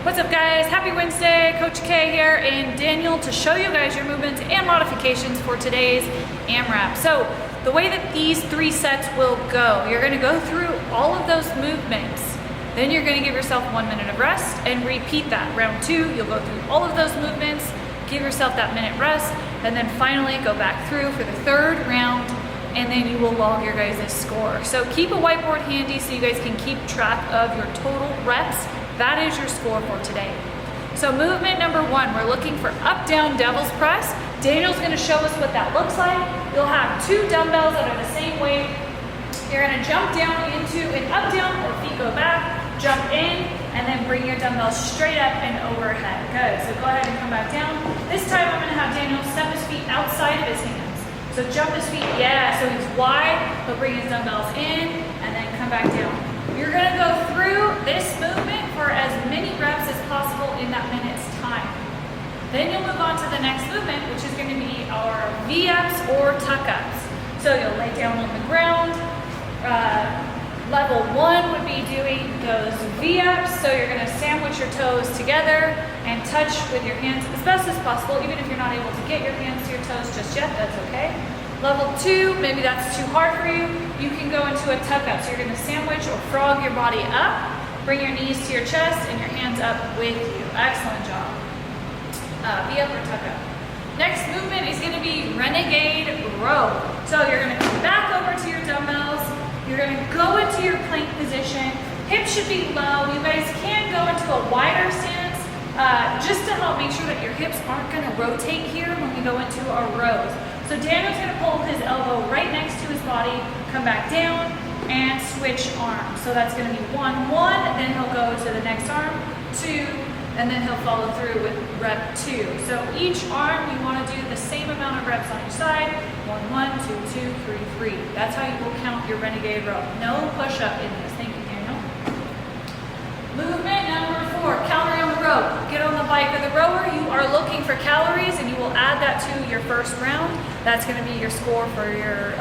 What's up guys, happy Wednesday, Coach K here and Daniel to show you guys your movements and modifications for today's AMRAP. So the way that these 3 sets will go, you're gonna go through all of those movements, then you're gonna give yourself 1 minute of rest and repeat that. Round 2, you'll go through all of those movements, give yourself that minute rest, and then finally go back through for the 3rd round, and then you will log your guys' score. So keep a whiteboard handy so you guys can keep track of your total reps. That is your score for today. So movement number 1, we're looking for up-down devil's press. Daniel's gonna show us what that looks like. You'll have 2 dumbbells that are the same weight. You're gonna jump down into an up-down or feet go back, jump in, and then bring your dumbbells straight up and overhead. Good, so go ahead and come back down. This time I'm gonna have Daniel step his feet outside of his hands. So jump his feet, yeah, so he's wide, but bring his dumbbells in, and then come back down. You're gonna go through this movement for as many reps as possible in that minute's time. Then you'll move on to the next movement, which is gonna be our V-ups or tuck-ups. So you'll lay down on the ground. Level 1 would be doing those V-ups. So you're gonna sandwich your toes together and touch with your hands as best as possible. Even if you're not able to get your hands to your toes just yet, that's okay. Level 2, maybe that's too hard for you, you can go into a tuck-up. So you're gonna sandwich or frog your body up, bring your knees to your chest and your hands up with you. Excellent job. V-up or tuck-up. Next movement is gonna be renegade row. So you're gonna come back over to your dumbbells, you're gonna go into your plank position, hips should be low, you guys can go into a wider stance, just to help make sure that your hips aren't gonna rotate here when we go into our rows. So Daniel's gonna pull his elbow right next to his body, come back down, and switch arms. So that's gonna be 1, 1, then he'll go to the next arm, 2, and then he'll follow through with rep 2. So each arm, you wanna do the same amount of reps on each side, 1, 1, 2, 2, 3, 3. That's how you will count your renegade row. No push-up in this, thank you, Daniel. Movement number 4, calorie on the row. Get on the bike or the rower, you are looking for calories and you will add that to your first round. That's gonna be your score for your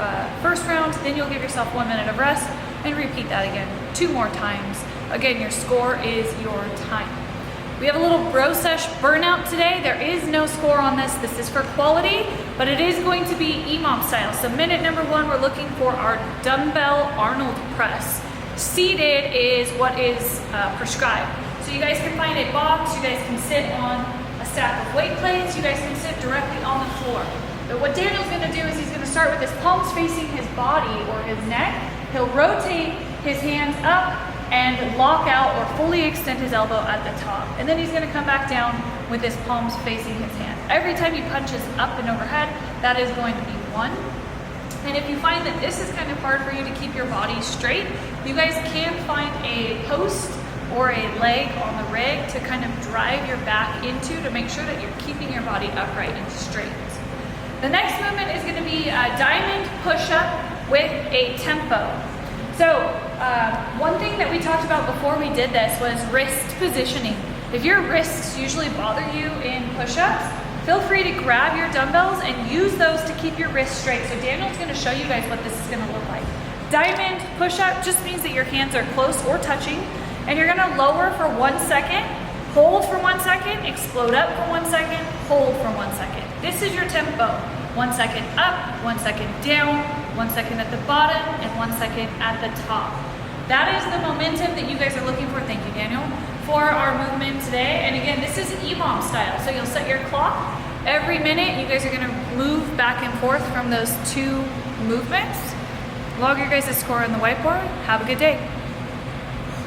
first round. Then you'll give yourself 1 minute of rest and repeat that again 2 more times. Again, your score is your time. We have a little bro sesh burnout today. There is no score on this. This is for quality, but it is going to be EMOM style. So minute number 1, we're looking for our dumbbell Arnold press. Seated is what is prescribed. So you guys can find a box, you guys can sit on a stack of weight plates, you guys can sit directly on the floor. But what Daniel's gonna do is he's gonna start with his palms facing his body or his neck. He'll rotate his hands up and lock out or fully extend his elbow at the top. And then he's gonna come back down with his palms facing his hands. Every time he punches up and overhead, that is going to be 1. And if you find that this is kind of hard for you to keep your body straight, you guys can find a post or a leg on the rig to kind of drive your back into to make sure that you're keeping your body upright and straight. The next movement is gonna be a diamond push-up with a tempo. So one thing that we talked about before we did this was wrist positioning. If your wrists usually bother you in push-ups, feel free to grab your dumbbells and use those to keep your wrists straight. So Daniel's gonna show you guys what this is gonna look like. Diamond push-up just means that your hands are close or touching, and you're gonna lower for 1 second, hold for 1 second, explode up for 1 second, hold for 1 second. This is your tempo. 1 second up, 1 second down, 1 second at the bottom, and 1 second at the top. That is the momentum that you guys are looking for, thank you Daniel, for our movement today. And again, this is EMOM style. So you'll set your clock. Every minute, you guys are gonna move back and forth from those 2 movements. Log your guys' score on the whiteboard. Have a good day.